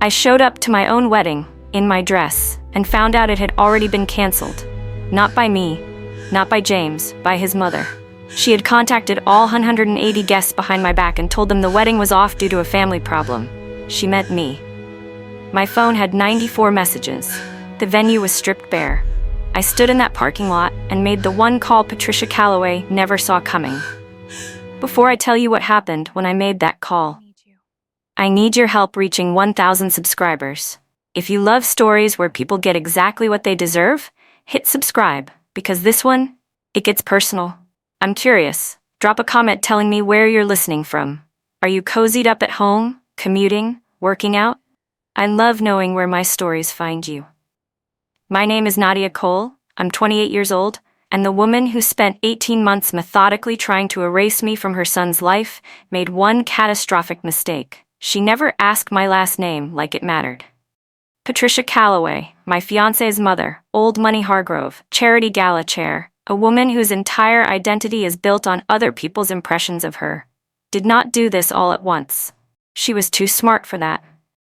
I showed up to my own wedding, in my dress, and found out it had already been canceled. Not by me, not by James, by his mother. She had contacted all 180 guests behind my back and told them the wedding was off due to a family problem. She meant me. My phone had 94 messages. The venue was stripped bare. I stood in that parking lot and made the one call Patricia Calloway never saw coming. Before I tell you what happened when I made that call, I need your help reaching 1,000 subscribers. If you love stories where people get exactly what they deserve, hit subscribe, because this one, it gets personal. I'm curious. Drop a comment telling me where you're listening from. Are you cozied up at home, commuting, working out? I love knowing where my stories find you. My name is Nadia Cole, I'm 28 years old, and the woman who spent 18 months methodically trying to erase me from her son's life made one catastrophic mistake. She never asked my last name like it mattered. Patricia Calloway, my fiancé's mother, Old Money Hargrove, charity gala chair, a woman whose entire identity is built on other people's impressions of her, did not do this all at once. She was too smart for that.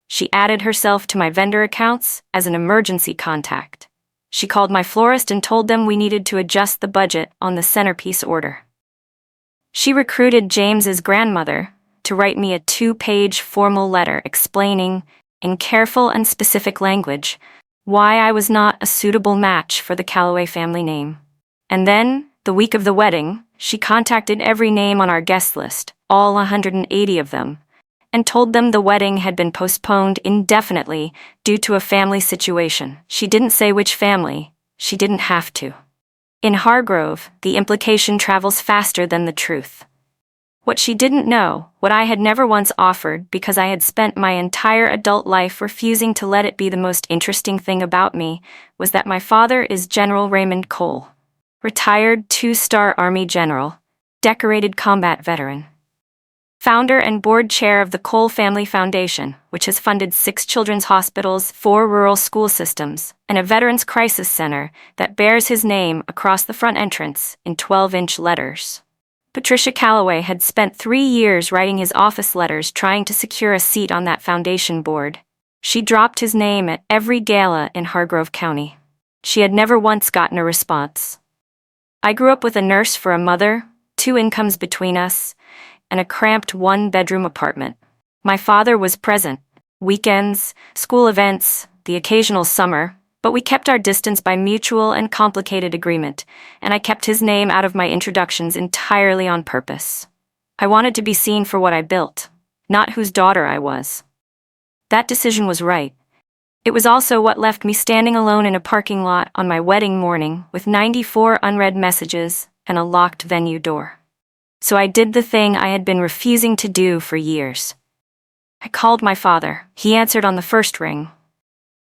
She added herself to my vendor accounts as an emergency contact. She called my florist and told them we needed to adjust the budget on the centerpiece order. She recruited James's grandmother to write me a 2-page formal letter explaining, in careful and specific language, why I was not a suitable match for the Calloway family name. And then, the week of the wedding, she contacted every name on our guest list, all 180 of them, and told them the wedding had been postponed indefinitely due to a family situation. She didn't say which family. She didn't have to. In Hargrove, the implication travels faster than the truth. What she didn't know, what I had never once offered because I had spent my entire adult life refusing to let it be the most interesting thing about me, was that my father is General Raymond Cole, retired 2-star Army general, decorated combat veteran, founder and board chair of the Cole Family Foundation, which has funded 6 children's hospitals, 4 rural school systems, and a veterans crisis center that bears his name across the front entrance in 12-inch letters. Patricia Calloway had spent 3 years writing his office letters trying to secure a seat on that foundation board. She dropped his name at every gala in Hargrove County. She had never once gotten a response. I grew up with a nurse for a mother, 2 incomes between us, and a cramped 1-bedroom apartment. My father was present, weekends, school events, the occasional summer, but we kept our distance by mutual and complicated agreement, and I kept his name out of my introductions entirely on purpose. I wanted to be seen for what I built, not whose daughter I was. That decision was right. It was also what left me standing alone in a parking lot on my wedding morning with 94 unread messages and a locked venue door. So I did the thing I had been refusing to do for years. I called my father. He answered on the first ring.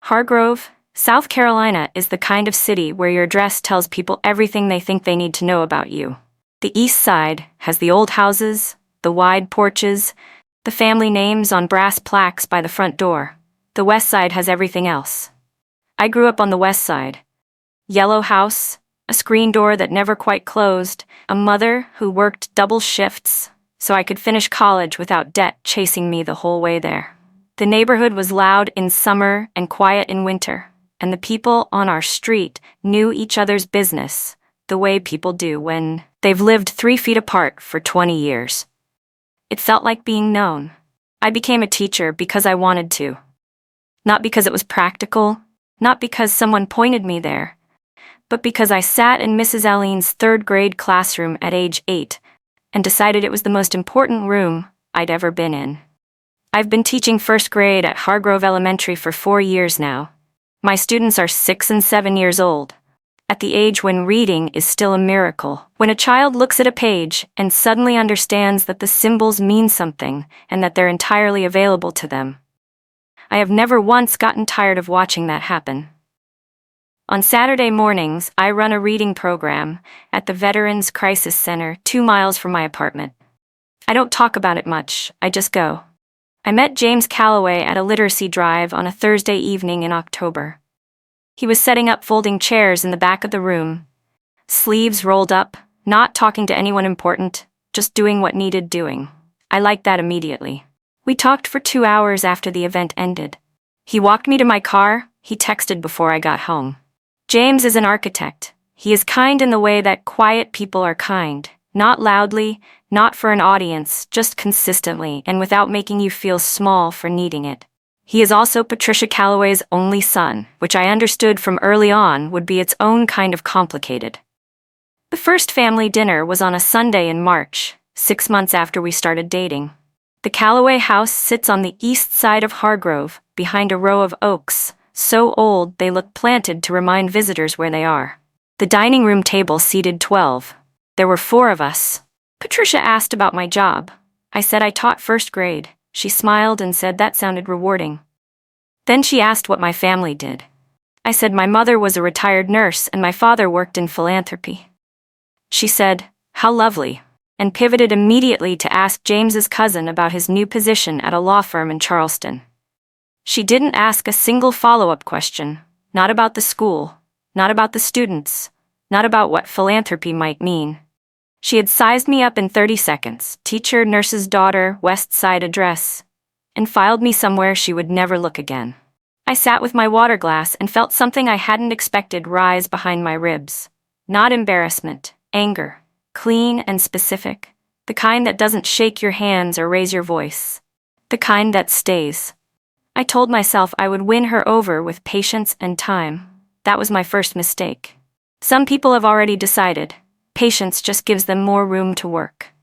Hargrove, South Carolina is the kind of city where your address tells people everything they think they need to know about you. The East Side has the old houses, the wide porches, the family names on brass plaques by the front door. The West Side has everything else. I grew up on the West Side. Yellow house, a screen door that never quite closed, a mother who worked double shifts so I could finish college without debt chasing me the whole way there. The neighborhood was loud in summer and quiet in winter, and the people on our street knew each other's business the way people do when they've lived 3 feet apart for 20 years. It felt like being known. I became a teacher because I wanted to. Not because it was practical, not because someone pointed me there, but because I sat in Mrs. Alleen's 3rd grade classroom at age 8 and decided it was the most important room I'd ever been in. I've been teaching 1st grade at Hargrove Elementary for 4 years now. My students are 6 and 7 years old, at the age when reading is still a miracle, when a child looks at a page and suddenly understands that the symbols mean something and that they're entirely available to them. I have never once gotten tired of watching that happen. On Saturday mornings, I run a reading program at the Veterans Crisis Center 2 miles from my apartment. I don't talk about it much, I just go. I met James Calloway at a literacy drive on a Thursday evening in October. He was setting up folding chairs in the back of the room, sleeves rolled up, not talking to anyone important, just doing what needed doing. I liked that immediately. We talked for 2 hours after the event ended. He walked me to my car, he texted before I got home. James is an architect. He is kind in the way that quiet people are kind. Not loudly, not for an audience, just consistently and without making you feel small for needing it. He is also Patricia Calloway's only son, which I understood from early on would be its own kind of complicated. The first family dinner was on a Sunday in March, 6 months after we started dating. The Calloway house sits on the east side of Hargrove, behind a row of oaks, so old they look planted to remind visitors where they are. The dining room table seated 12. There were 4 of us. Patricia asked about my job. I said I taught first grade. She smiled and said that sounded rewarding. Then she asked what my family did. I said my mother was a retired nurse and my father worked in philanthropy. She said, "How lovely," and pivoted immediately to ask James's cousin about his new position at a law firm in Charleston. She didn't ask a single follow-up question, not about the school, not about the students, not about what philanthropy might mean. She had sized me up in 30 seconds, teacher, nurse's daughter, West Side address, and filed me somewhere she would never look again. I sat with my water glass and felt something I hadn't expected rise behind my ribs. Not embarrassment, anger, clean and specific, the kind that doesn't shake your hands or raise your voice, the kind that stays. I told myself I would win her over with patience and time. That was my first mistake. Some people have already decided. Patience just gives them more room to work.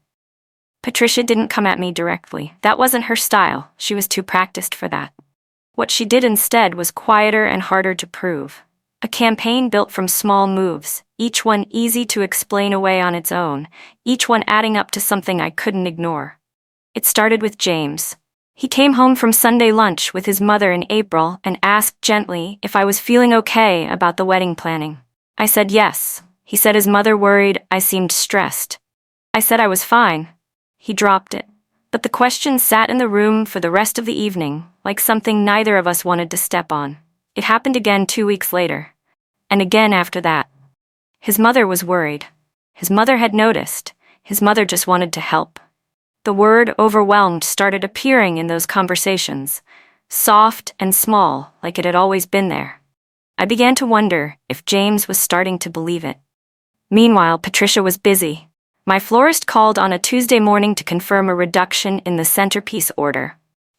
Patricia didn't come at me directly. That wasn't her style. She was too practiced for that. What she did instead was quieter and harder to prove. A campaign built from small moves, each one easy to explain away on its own, each one adding up to something I couldn't ignore. It started with James. He came home from Sunday lunch with his mother in April and asked gently if I was feeling okay about the wedding planning. I said yes. He said his mother worried I seemed stressed. I said I was fine. He dropped it. But the question sat in the room for the rest of the evening, like something neither of us wanted to step on. It happened again 2 weeks later. And again after that. His mother was worried. His mother had noticed. His mother just wanted to help. The word overwhelmed started appearing in those conversations, soft and small, like it had always been there. I began to wonder if James was starting to believe it. Meanwhile, Patricia was busy. My florist called on a Tuesday morning to confirm a reduction in the centerpiece order.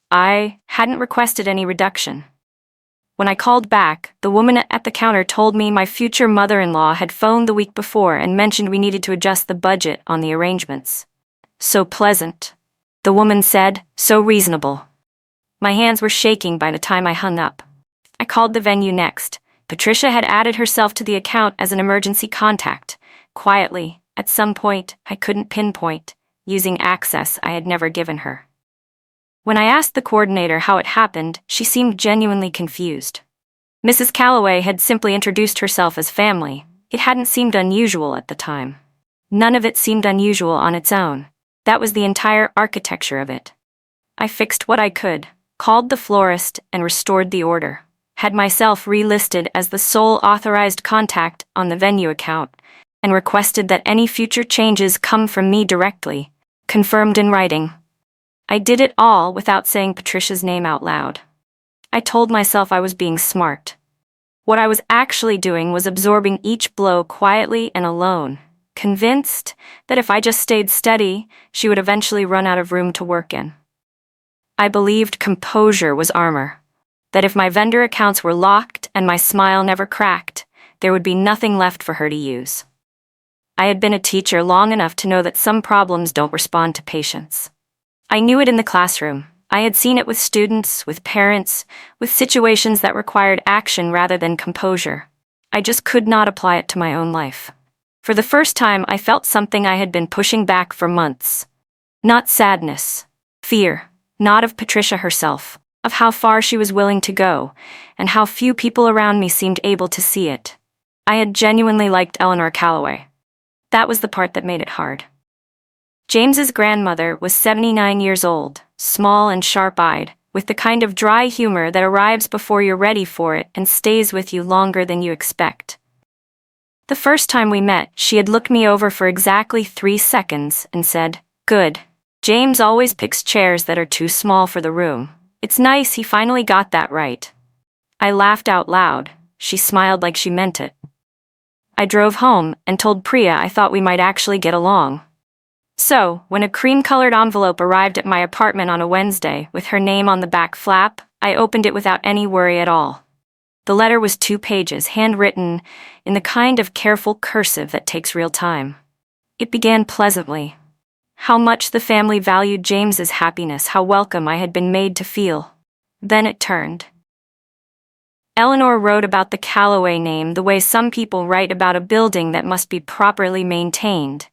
I hadn't requested any reduction. When I called back, the woman at the counter told me my future mother-in-law had phoned the week before and mentioned we needed to adjust the budget on the arrangements. So pleasant. The woman said, so reasonable. My hands were shaking by the time I hung up. I called the venue next. Patricia had added herself to the account as an emergency contact. Quietly, at some point, I couldn't pinpoint, using access I had never given her. When I asked the coordinator how it happened, she seemed genuinely confused. Mrs. Calloway had simply introduced herself as family. It hadn't seemed unusual at the time. None of it seemed unusual on its own. That was the entire architecture of it. I fixed what I could, called the florist, and restored the order. Had myself relisted as the sole authorized contact on the venue account, and requested that any future changes come from me directly, confirmed in writing. I did it all without saying Patricia's name out loud. I told myself I was being smart. What I was actually doing was absorbing each blow quietly and alone, convinced that if I just stayed steady, she would eventually run out of room to work in. I believed composure was armor, that if my vendor accounts were locked and my smile never cracked, there would be nothing left for her to use. I had been a teacher long enough to know that some problems don't respond to patience. I knew it in the classroom. I had seen it with students, with parents, with situations that required action rather than composure. I just could not apply it to my own life. For the first time, I felt something I had been pushing back for months. Not sadness, fear, not of Patricia herself, of how far she was willing to go, and how few people around me seemed able to see it. I had genuinely liked Eleanor Calloway. That was the part that made it hard. James's grandmother was 79 years old, small and sharp-eyed, with the kind of dry humor that arrives before you're ready for it and stays with you longer than you expect. The first time we met, she had looked me over for exactly 3 seconds and said, "Good." James always picks chairs that are too small for the room. It's nice he finally got that right. I laughed out loud. She smiled like she meant it. I drove home and told Priya I thought we might actually get along. So, when a cream-colored envelope arrived at my apartment on a Wednesday with her name on the back flap, I opened it without any worry at all. The letter was 2 pages, handwritten in the kind of careful cursive that takes real time. It began pleasantly. How much the family valued James's happiness, how welcome I had been made to feel. Then it turned. Eleanor wrote about the Callaway name the way some people write about a building that must be properly maintained.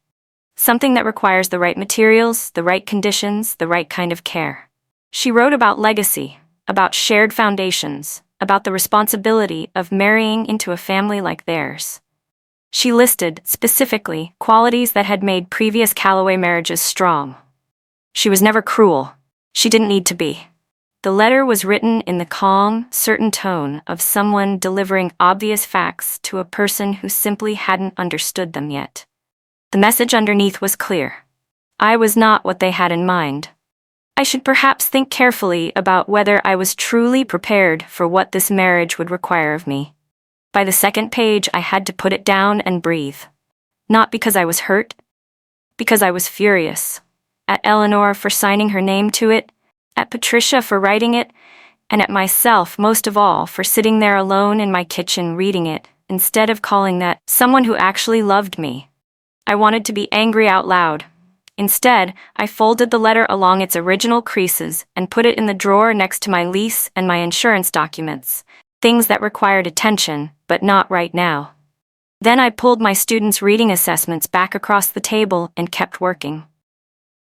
Something that requires the right materials, the right conditions, the right kind of care. She wrote about legacy, about shared foundations, about the responsibility of marrying into a family like theirs. She listed, specifically, qualities that had made previous Callaway marriages strong. She was never cruel. She didn't need to be. The letter was written in the calm, certain tone of someone delivering obvious facts to a person who simply hadn't understood them yet. The message underneath was clear. I was not what they had in mind. I should perhaps think carefully about whether I was truly prepared for what this marriage would require of me. By the second page, I had to put it down and breathe. Not because I was hurt, because I was furious. At Eleanor for signing her name to it, at Patricia for writing it, and at myself most of all for sitting there alone in my kitchen reading it, instead of calling that someone who actually loved me. I wanted to be angry out loud. Instead, I folded the letter along its original creases and put it in the drawer next to my lease and my insurance documents, things that required attention, but not right now. Then I pulled my students' reading assessments back across the table and kept working.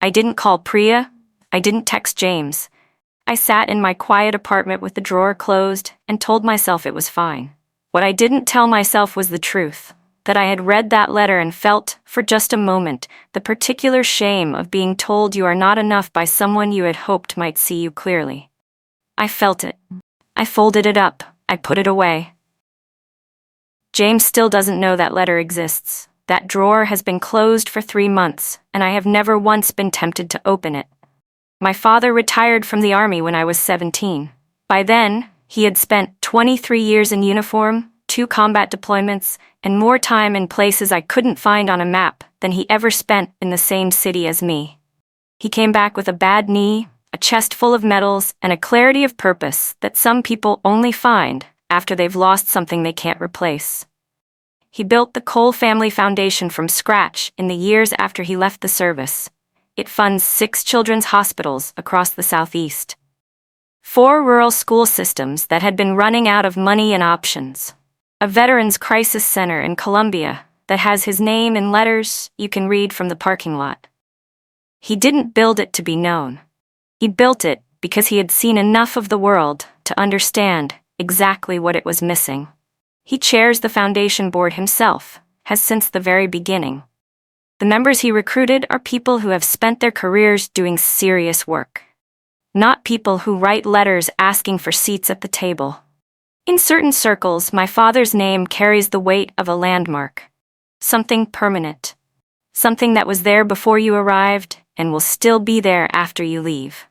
I didn't call Priya. I didn't text James. I sat in my quiet apartment with the drawer closed and told myself it was fine. What I didn't tell myself was the truth, that I had read that letter and felt, for just a moment, the particular shame of being told you are not enough by someone you had hoped might see you clearly. I felt it. I folded it up. I put it away. James still doesn't know that letter exists. That drawer has been closed for 3 months, and I have never once been tempted to open it. My father retired from the army when I was 17. By then, he had spent 23 years in uniform, 2 combat deployments, and more time in places I couldn't find on a map than he ever spent in the same city as me. He came back with a bad knee, a chest full of medals, and a clarity of purpose that some people only find after they've lost something they can't replace. He built the Cole family foundation from scratch in the years after he left the service. It funds 6 children's hospitals across the Southeast, 4 rural school systems that had been running out of money and options, a veterans crisis center in Colombia that has his name in letters you can read from the parking lot. He didn't build it to be known. He built it because he had seen enough of the world to understand exactly what it was missing. He chairs the foundation board himself, has since the very beginning. The members he recruited are people who have spent their careers doing serious work, not people who write letters asking for seats at the table. In certain circles, my father's name carries the weight of a landmark, something permanent, something that was there before you arrived and will still be there after you leave.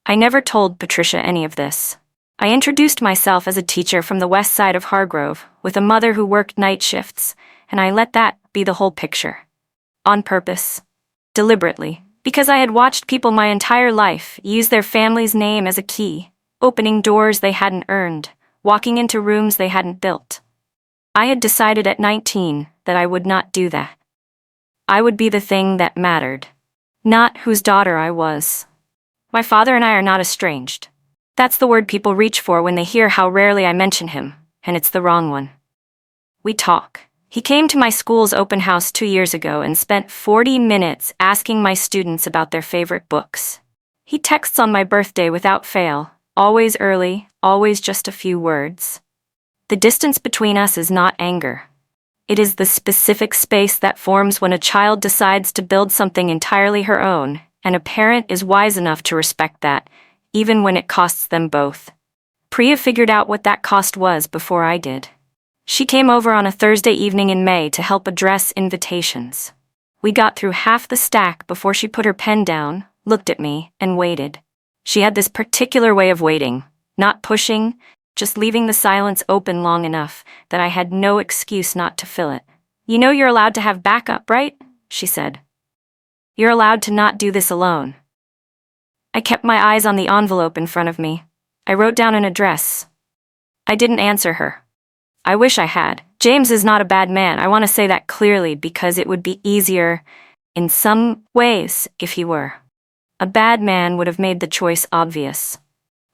I never told Patricia any of this. I introduced myself as a teacher from the west side of Hargrove, with a mother who worked night shifts, and I let that be the whole picture. On purpose. Deliberately. Because I had watched people my entire life use their family's name as a key, opening doors they hadn't earned, walking into rooms they hadn't built. I had decided at 19 that I would not do that. I would be the thing that mattered, not whose daughter I was. My father and I are not estranged. That's the word people reach for when they hear how rarely I mention him, and it's the wrong one. We talk. He came to my school's open house 2 years ago and spent 40 minutes asking my students about their favorite books. He texts on my birthday without fail, always early, always just a few words. The distance between us is not anger. It is the specific space that forms when a child decides to build something entirely her own, and a parent is wise enough to respect that, even when it costs them both. Priya figured out what that cost was before I did. She came over on a Thursday evening in May to help address invitations. We got through half the stack before she put her pen down, looked at me, and waited. She had this particular way of waiting, not pushing, just leaving the silence open long enough that I had no excuse not to fill it. "You know you're allowed to have backup, right?" she said. "You're allowed to not do this alone." I kept my eyes on the envelope in front of me. I wrote down an address. I didn't answer her. I wish I had. James is not a bad man. I want to say that clearly because it would be easier, in some ways, if he were. A bad man would have made the choice obvious.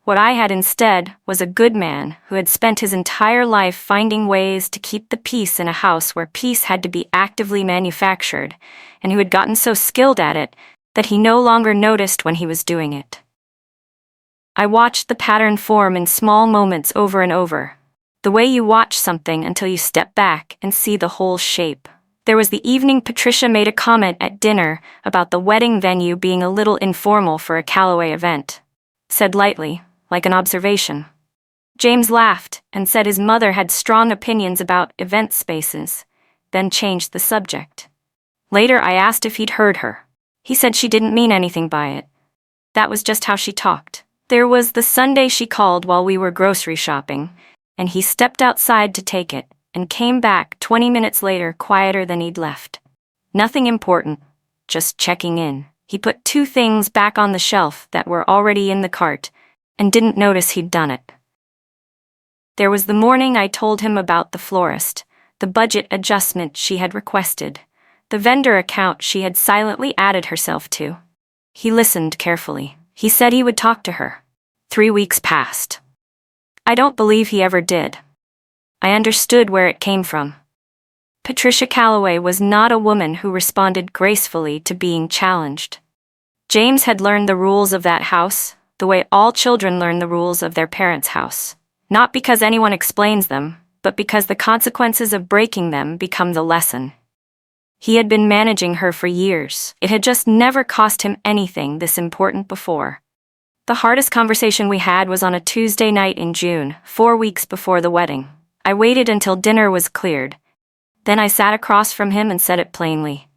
What I had instead was a good man who had spent his entire life finding ways to keep the peace in a house where peace had to be actively manufactured, and who had gotten so skilled at it that he no longer noticed when he was doing it. I watched the pattern form in small moments over and over, the way you watch something until you step back and see the whole shape. There was the evening Patricia made a comment at dinner about the wedding venue being a little informal for a Callaway event. Said lightly, like an observation. James laughed and said his mother had strong opinions about event spaces, then changed the subject. Later I asked if he'd heard her. He said she didn't mean anything by it. That was just how she talked. There was the Sunday she called while we were grocery shopping, and he stepped outside to take it, and came back 20 minutes later quieter than he'd left. Nothing important, just checking in. He put 2 things back on the shelf that were already in the cart, and didn't notice he'd done it. There was the morning I told him about the florist, the budget adjustment she had requested, the vendor account she had silently added herself to. He listened carefully. He said he would talk to her. 3 weeks passed. I don't believe he ever did. I understood where it came from. Patricia Callaway was not a woman who responded gracefully to being challenged. James had learned the rules of that house, the way all children learn the rules of their parents' house. Not because anyone explains them, but because the consequences of breaking them become the lesson. He had been managing her for years. It had just never cost him anything this important before. The hardest conversation we had was on a Tuesday night in June, 4 weeks before the wedding. I waited until dinner was cleared. Then I sat across from him and said it plainly.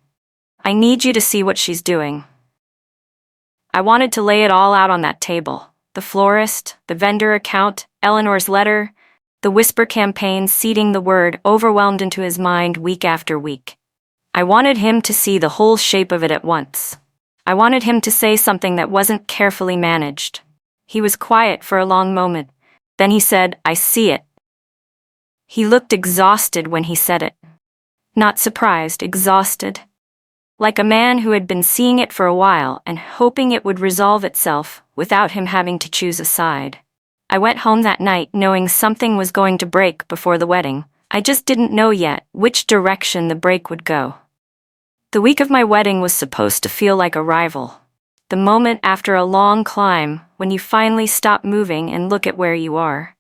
"I need you to see what she's doing." I wanted to lay it all out on that table. The florist, the vendor account, Eleanor's letter, the whisper campaign seeding the word overwhelmed into his mind week after week. I wanted him to see the whole shape of it at once. I wanted him to say something that wasn't carefully managed. He was quiet for a long moment. Then he said, "I see it." He looked exhausted when he said it. Not surprised, exhausted. Like a man who had been seeing it for a while and hoping it would resolve itself without him having to choose a side. I went home that night knowing something was going to break before the wedding. I just didn't know yet which direction the break would go. The week of my wedding was supposed to feel like a rival. The moment after a long climb when you finally stop moving and look at where you are.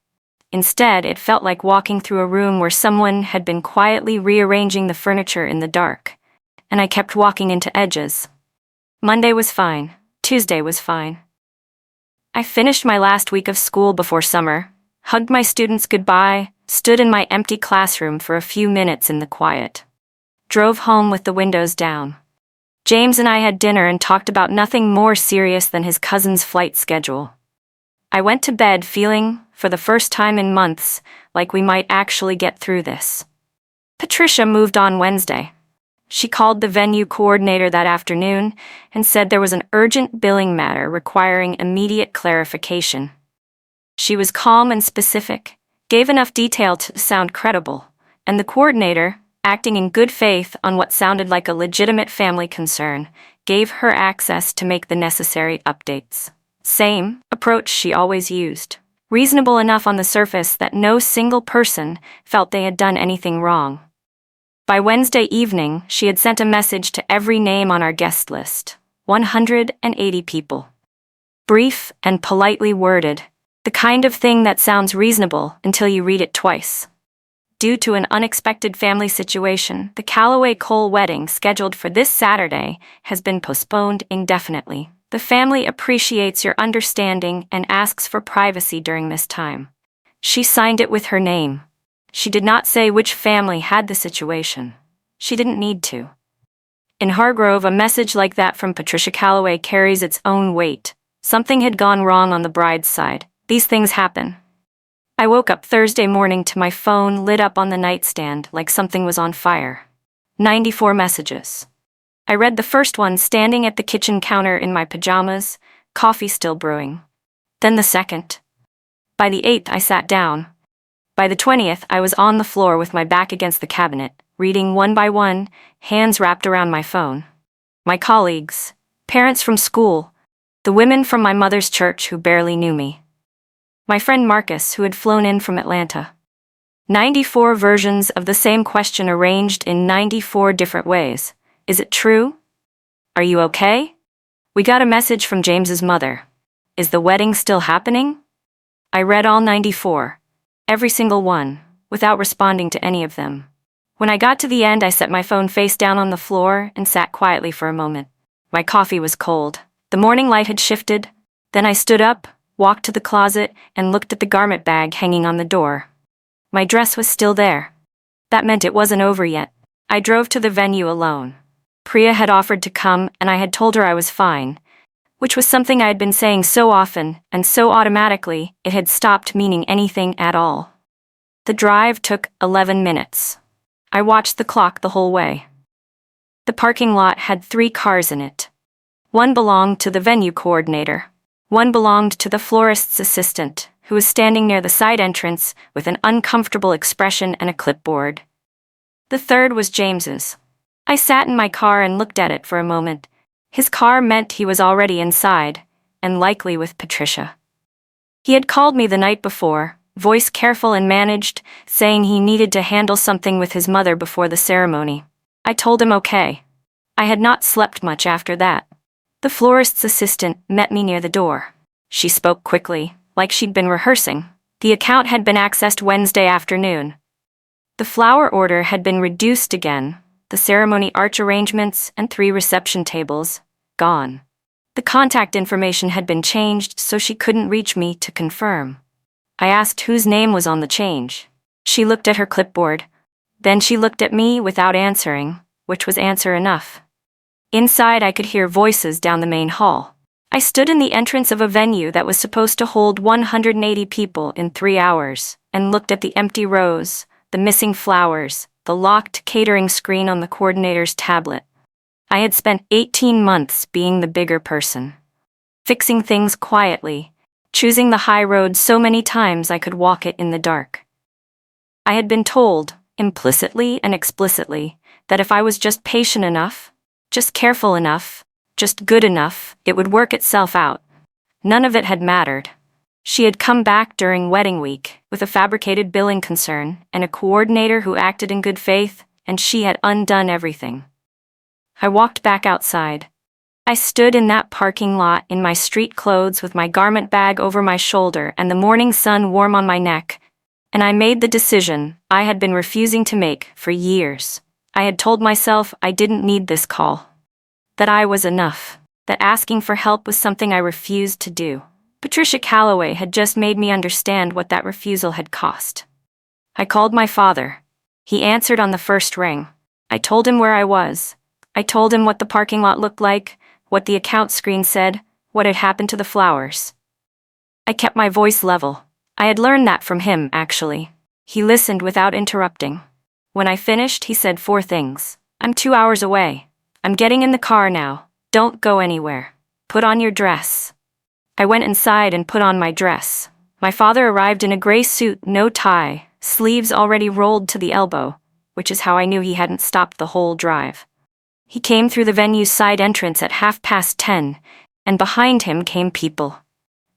Instead, it felt like walking through a room where someone had been quietly rearranging the furniture in the dark, and I kept walking into edges. Monday was fine. Tuesday was fine. I finished my last week of school before summer, hugged my students goodbye, stood in my empty classroom for a few minutes in the quiet. Drove home with the windows down. James and I had dinner and talked about nothing more serious than his cousin's flight schedule. I went to bed feeling, for the first time in months, like we might actually get through this. Patricia moved on Wednesday. She called the venue coordinator that afternoon and said there was an urgent billing matter requiring immediate clarification. She was calm and specific, gave enough detail to sound credible, and the coordinator, acting in good faith on what sounded like a legitimate family concern, gave her access to make the necessary updates. Same approach she always used. Reasonable enough on the surface that no single person felt they had done anything wrong. By Wednesday evening, she had sent a message to every name on our guest list, 180 people. Brief and politely worded, the kind of thing that sounds reasonable until you read it twice. Due to an unexpected family situation, the Callaway Cole wedding scheduled for this Saturday has been postponed indefinitely. The family appreciates your understanding and asks for privacy during this time. She signed it with her name. She did not say which family had the situation. She didn't need to. In Hargrove, a message like that from Patricia Calloway carries its own weight. Something had gone wrong on the bride's side. These things happen. I woke up Thursday morning to my phone lit up on the nightstand like something was on fire. 94 messages. I read the first one standing at the kitchen counter in my pajamas, coffee still brewing. Then the second. By the 8th, I sat down. By the 20th, I was on the floor with my back against the cabinet, reading one by one, hands wrapped around my phone. My colleagues, parents from school, the women from my mother's church who barely knew me. My friend Marcus, who had flown in from Atlanta. 94 versions of the same question arranged in 94 different ways. Is it true? Are you okay? We got a message from James's mother. Is the wedding still happening? I read all 94. Every single one, without responding to any of them. When I got to the end, I set my phone face down on the floor and sat quietly for a moment. My coffee was cold. The morning light had shifted. Then I stood up, walked to the closet, and looked at the garment bag hanging on the door. My dress was still there. That meant it wasn't over yet. I drove to the venue alone. Priya had offered to come, and I had told her I was fine, which was something I had been saying so often, and so automatically, it had stopped meaning anything at all. The drive took 11 minutes. I watched the clock the whole way. The parking lot had 3 cars in it. One belonged to the venue coordinator. One belonged to the florist's assistant, who was standing near the side entrance with an uncomfortable expression and a clipboard. The third was James's. I sat in my car and looked at it for a moment. His car meant he was already inside, and likely with Patricia. He had called me the night before, voice careful and managed, saying he needed to handle something with his mother before the ceremony. I told him okay. I had not slept much after that. The florist's assistant met me near the door. She spoke quickly, like she'd been rehearsing. The account had been accessed Wednesday afternoon. The flower order had been reduced again, the ceremony arch arrangements and 3 reception tables, gone. The contact information had been changed so she couldn't reach me to confirm. I asked whose name was on the change. She looked at her clipboard. Then she looked at me without answering, which was answer enough. Inside, I could hear voices down the main hall. I stood in the entrance of a venue that was supposed to hold 180 people in 3 hours, and looked at the empty rows, the missing flowers, the locked catering screen on the coordinator's tablet. I had spent 18 months being the bigger person, fixing things quietly, choosing the high road so many times I could walk it in the dark. I had been told, implicitly and explicitly, that if I was just patient enough, just careful enough, just good enough, it would work itself out. None of it had mattered. She had come back during wedding week with a fabricated billing concern and a coordinator who acted in good faith, and she had undone everything. I walked back outside. I stood in that parking lot in my street clothes with my garment bag over my shoulder and the morning sun warm on my neck, and I made the decision I had been refusing to make for years. I had told myself I didn't need this call, that I was enough, that asking for help was something I refused to do. Patricia Calloway had just made me understand what that refusal had cost. I called my father. He answered on the first ring. I told him where I was. I told him what the parking lot looked like, what the account screen said, what had happened to the flowers. I kept my voice level. I had learned that from him, actually. He listened without interrupting. When I finished, he said 4 things. I'm 2 hours away. I'm getting in the car now. Don't go anywhere. Put on your dress. I went inside and put on my dress. My father arrived in a gray suit, no tie, sleeves already rolled to the elbow, which is how I knew he hadn't stopped the whole drive. He came through the venue's side entrance at 10:30, and behind him came people.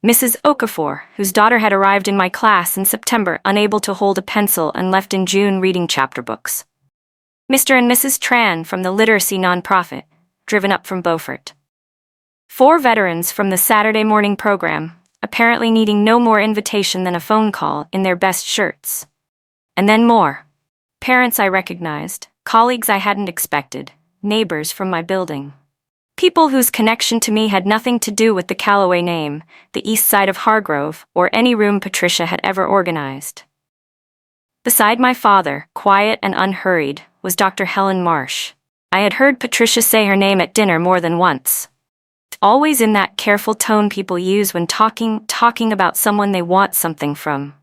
Mrs. Okafor, whose daughter had arrived in my class in September, unable to hold a pencil and left in June reading chapter books. Mr. and Mrs. Tran from the literacy nonprofit, driven up from Beaufort. 4 veterans from the Saturday morning program, apparently needing no more invitation than a phone call in their best shirts. And then more. Parents I recognized, colleagues I hadn't expected, neighbors from my building. People whose connection to me had nothing to do with the Calloway name, the east side of Hargrove, or any room Patricia had ever organized. Beside my father, quiet and unhurried, was Dr. Helen Marsh. I had heard Patricia say her name at dinner more than once. Always in that careful tone people use when talking about someone they want something from.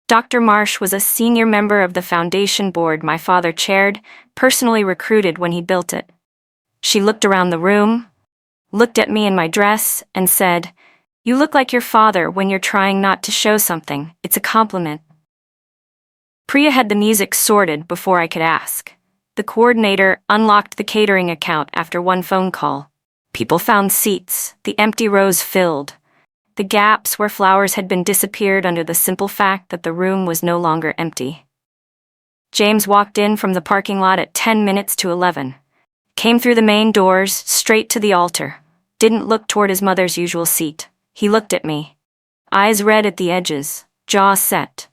Dr. Marsh was a senior member of the foundation board my father chaired, personally recruited when he built it. She looked around the room, looked at me in my dress, and said, "You look like your father when you're trying not to show something. It's a compliment." Priya had the music sorted before I could ask. The coordinator unlocked the catering account after one phone call. People found seats, the empty rows filled. The gaps where flowers had been disappeared under the simple fact that the room was no longer empty. James walked in from the parking lot at 10 minutes to 11. Came through the main doors, straight to the altar. Didn't look toward his mother's usual seat. He looked at me. Eyes red at the edges, jaw set.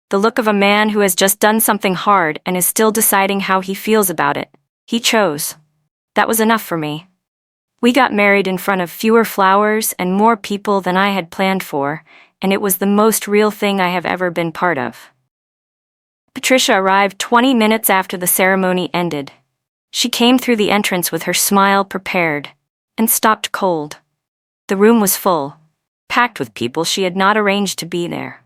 The look of a man who has just done something hard and is still deciding how he feels about it. He chose. That was enough for me. We got married in front of fewer flowers and more people than I had planned for, and it was the most real thing I have ever been part of. Patricia arrived 20 minutes after the ceremony ended. She came through the entrance with her smile prepared, and stopped cold. The room was full, packed with people she had not arranged to be there.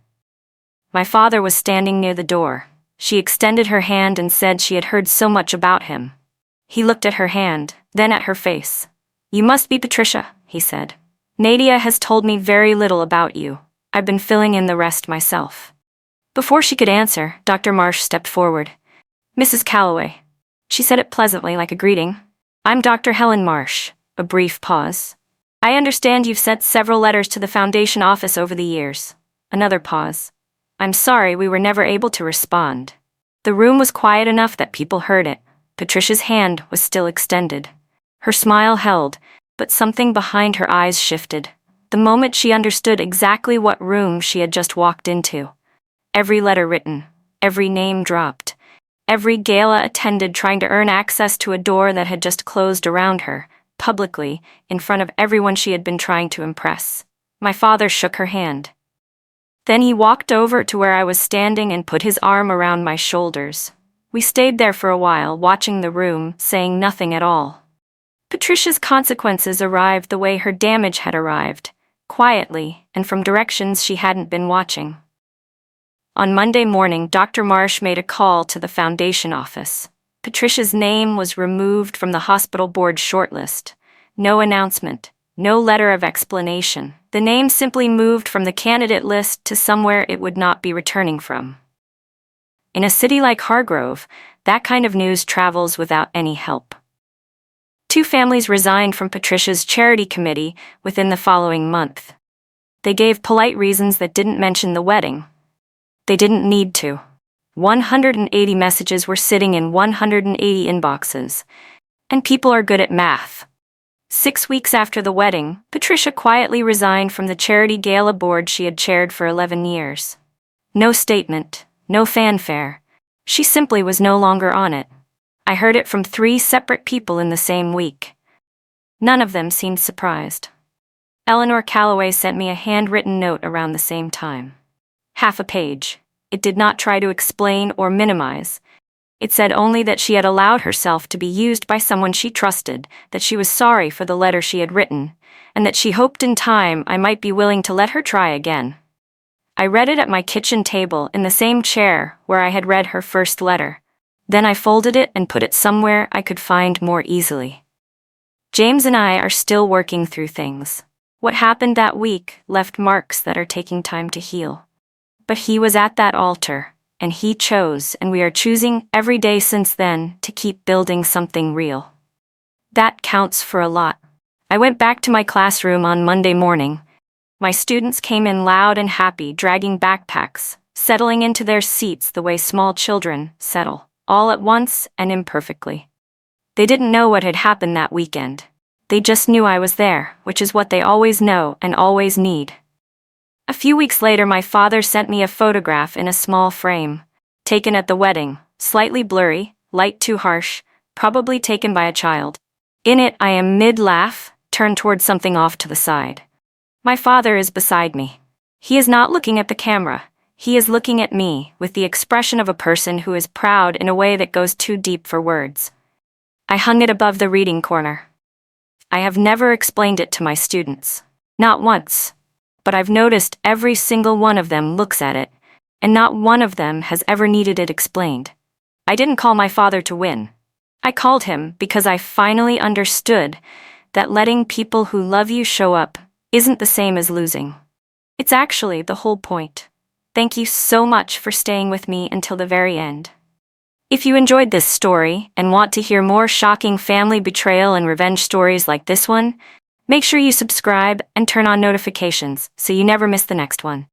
My father was standing near the door. She extended her hand and said she had heard so much about him. He looked at her hand, then at her face. "You must be Patricia," he said. "Nadia has told me very little about you. I've been filling in the rest myself." Before she could answer, Dr. Marsh stepped forward. "Mrs. Calloway." She said it pleasantly, like a greeting. "I'm Dr. Helen Marsh." A brief pause. "I understand you've sent several letters to the foundation office over the years." Another pause. "I'm sorry we were never able to respond." The room was quiet enough that people heard it. Patricia's hand was still extended. Her smile held, but something behind her eyes shifted. The moment she understood exactly what room she had just walked into. Every letter written, every name dropped, every gala attended trying to earn access to a door that had just closed around her, publicly, in front of everyone she had been trying to impress. My father shook her hand. Then he walked over to where I was standing and put his arm around my shoulders. We stayed there for a while, watching the room, saying nothing at all. Patricia's consequences arrived the way her damage had arrived, quietly, and from directions she hadn't been watching. On Monday morning, Dr. Marsh made a call to the foundation office. Patricia's name was removed from the hospital board shortlist. No announcement, no letter of explanation. The name simply moved from the candidate list to somewhere it would not be returning from. In a city like Hargrove, that kind of news travels without any help. 2 families resigned from Patricia's charity committee within the following month. They gave polite reasons that didn't mention the wedding. They didn't need to. 180 messages were sitting in 180 inboxes. And people are good at math. 6 weeks after the wedding, Patricia quietly resigned from the charity gala board she had chaired for 11 years. No statement, no fanfare. She simply was no longer on it. I heard it from 3 separate people in the same week. None of them seemed surprised. Eleanor Calloway sent me a handwritten note around the same time. Half a page. It did not try to explain or minimize. It said only that she had allowed herself to be used by someone she trusted, that she was sorry for the letter she had written, and that she hoped in time I might be willing to let her try again. I read it at my kitchen table in the same chair where I had read her first letter. Then I folded it and put it somewhere I could find more easily. James and I are still working through things. What happened that week left marks that are taking time to heal. But he was at that altar, and he chose, and we are choosing every day since then to keep building something real. That counts for a lot. I went back to my classroom on Monday morning. My students came in loud and happy, dragging backpacks, settling into their seats the way small children settle. All at once and imperfectly. They didn't know what had happened that weekend. They just knew I was there, which is what they always know and always need. A few weeks later, my father sent me a photograph in a small frame, taken at the wedding, slightly blurry, light too harsh, probably taken by a child. In it, I am mid-laugh, turned toward something off to the side. My father is beside me. He is not looking at the camera. He is looking at me with the expression of a person who is proud in a way that goes too deep for words. I hung it above the reading corner. I have never explained it to my students. Not once. But I've noticed every single one of them looks at it, and not one of them has ever needed it explained. I didn't call my father to win. I called him because I finally understood that letting people who love you show up isn't the same as losing. It's actually the whole point. Thank you so much for staying with me until the very end. If you enjoyed this story and want to hear more shocking family betrayal and revenge stories like this one, make sure you subscribe and turn on notifications so you never miss the next one.